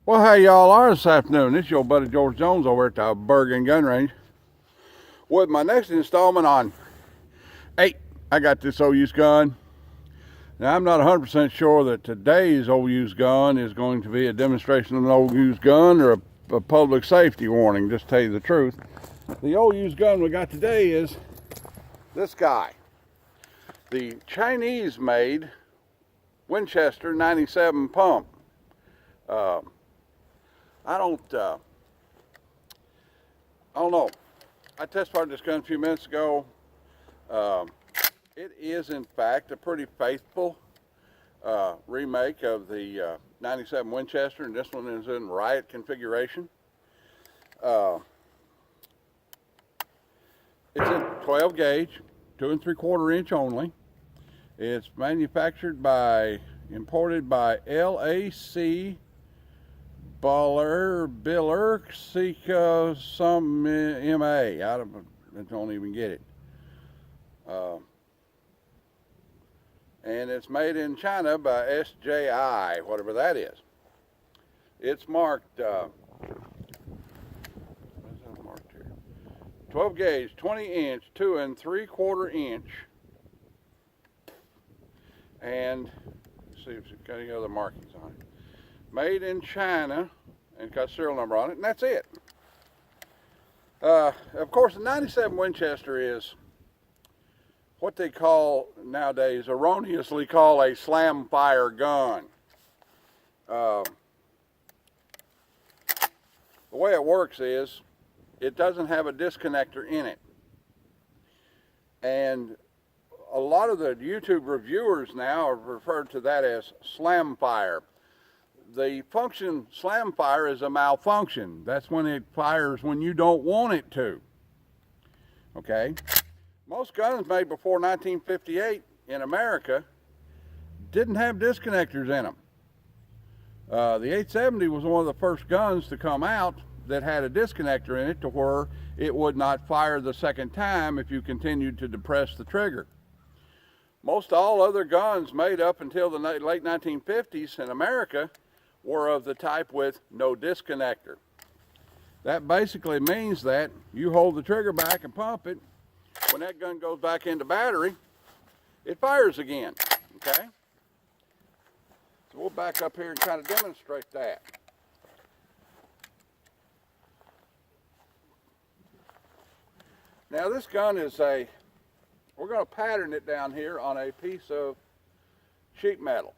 Well, how y'all are this afternoon? This is your buddy George Jones over at the Bergen Gun Range with my next installment on 8. I got this old used gun. Now, I'm not 100% sure that today's old used gun is going to be a demonstration of an old used gun or a public safety warning, just to tell you the truth. The old used gun we got today is this guy. The Chinese-made Winchester 97 pump. I don't know. I test fired this gun a few minutes ago. It is, in fact, a pretty faithful remake of the 97 Winchester, and this one is in riot configuration. It's in 12 gauge, 2 3/4 inch only. It's imported by LAC Biller Sika some MA. I don't even get it. And it's made in China by SJI, whatever that is. It's marked, what is that marked here? 12 gauge, 20 inch, 2 3/4 inch. And let's see if it's got any other markings on it. Made in China, and got a serial number on it, and that's it. Of course, the 97 Winchester is what they call nowadays, erroneously call a slam fire gun. The way it works is, it doesn't have a disconnector in it. And a lot of the YouTube reviewers now have referred to that as slam fire. The function slam fire is a malfunction. That's when it fires when you don't want it to. Okay? Most guns made before 1958 in America didn't have disconnectors in them. The 870 was one of the first guns to come out that had a disconnector in it to where it would not fire the second time if you continued to depress the trigger. Most all other guns made up until the late 1950s in America were of the type with no disconnector. That basically means that you hold the trigger back and pump it. When that gun goes back into battery, it fires again, okay? So we'll back up here and kind of demonstrate that. Now this gun is we're going to pattern it down here on a piece of sheet metal.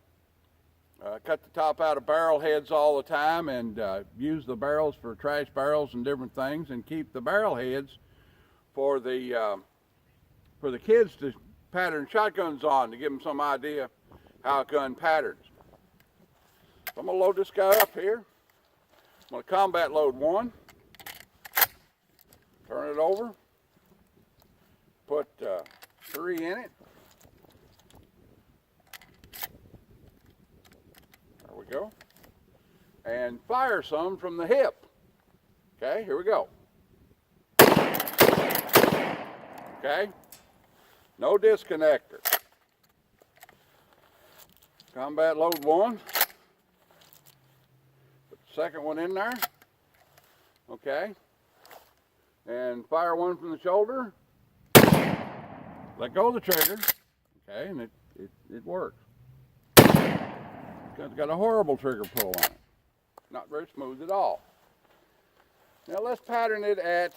Cut the top out of barrel heads all the time, and use the barrels for trash barrels and different things, and keep the barrel heads for the kids to pattern shotguns on, to give them some idea how a gun patterns. So I'm going to load this guy up here. I'm going to combat load 1. Turn it over. Put 3 in it. There we go. And fire some from the hip. Okay, here we go. Okay. No disconnector. Combat load 1. Put the second one in there. Okay. And fire 1 from the shoulder. Let go of the trigger. Okay, and it works. It's got a horrible trigger pull on it. Not very smooth at all. Now let's pattern it at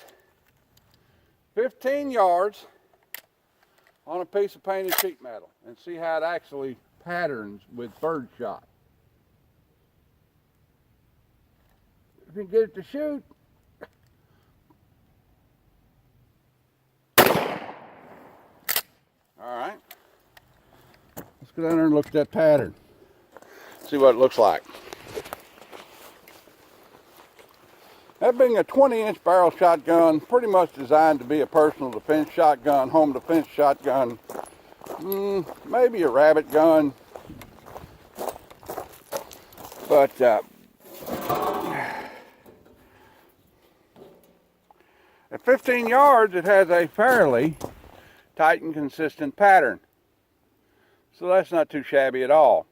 15 yards on a piece of painted sheet metal and see how it actually patterns with birdshot. If you can get it to shoot. All right. Let's go down there and look at that pattern. See what it looks like. That being a 20-inch barrel shotgun, pretty much designed to be a personal defense shotgun, home defense shotgun, maybe a rabbit gun. But at 15 yards, it has a fairly tight and consistent pattern. So that's not too shabby at all.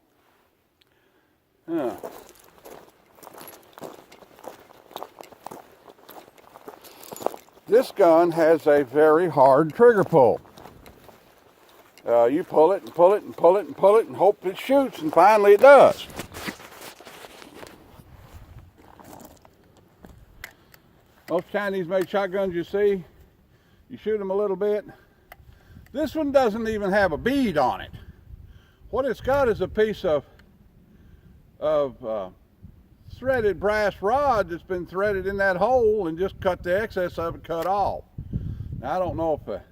This gun has a very hard trigger pull. You pull it and pull it and pull it and pull it and hope it shoots, and finally it does. Most Chinese-made shotguns you see, you shoot them a little bit. This one doesn't even have a bead on it. What it's got is a piece of threaded brass rod that's been threaded in that hole and just cut the excess of it cut off. Now, I don't know if it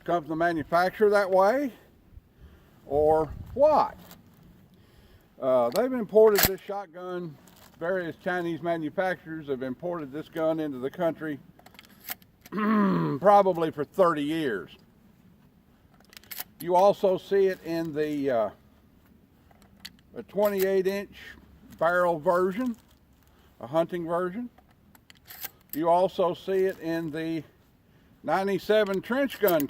comes from the manufacturer that way or what. They've imported this shotgun. Various Chinese manufacturers have imported this gun into the country probably for 30 years. You also see it in the 28-inch barrel version, a hunting version. You also see it in the 97 trench gun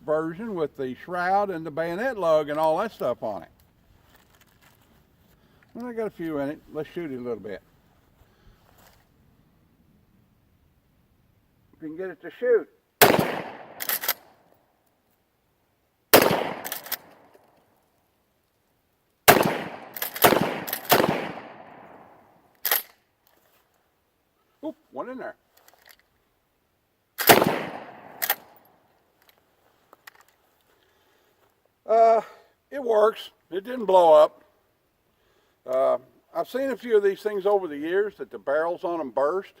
version with the shroud and the bayonet lug and all that stuff on it. And I got a few in it. Let's shoot it a little bit. If you can get it to shoot. Oop, one in there. It works. It didn't blow up. I've seen a few of these things over the years that the barrels on them burst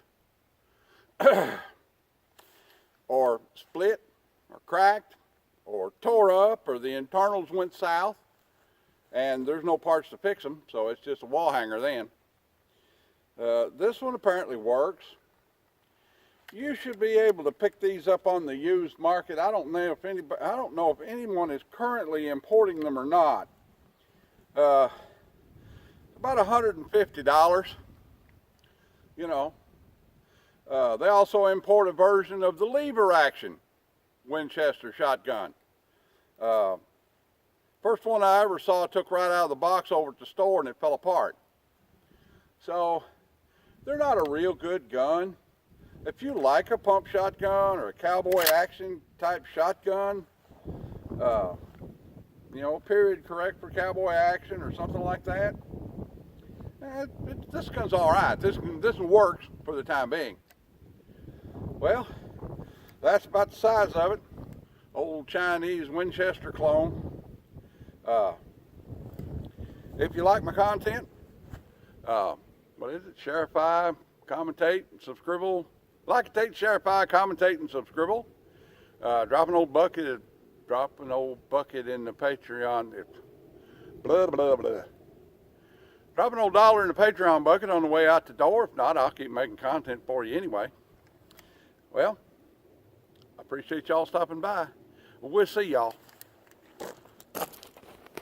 or split or cracked or tore up, or the internals went south and there's no parts to fix them, so it's just a wall hanger then. This one apparently works. You should be able to pick these up on the used market. I don't know if anyone is currently importing them or not. About $150. You know. They also import a version of the lever action Winchester shotgun. First one I ever saw took right out of the box over at the store and it fell apart. So they're not a real good gun. If you like a pump shotgun or a cowboy action type shotgun, you know, period correct for cowboy action or something like that, this gun's all right. This one works for the time being. Well, that's about the size of it. Old Chinese Winchester clone. If you like my content, what is it? Sharify, commentate, and subscribe. Like, take, sharify, commentate, and subscribe. Drop an old bucket in the Patreon. Blah, blah, blah. Drop an old $1 in the Patreon bucket on the way out the door. If not, I'll keep making content for you anyway. Well, I appreciate y'all stopping by. We'll see y'all.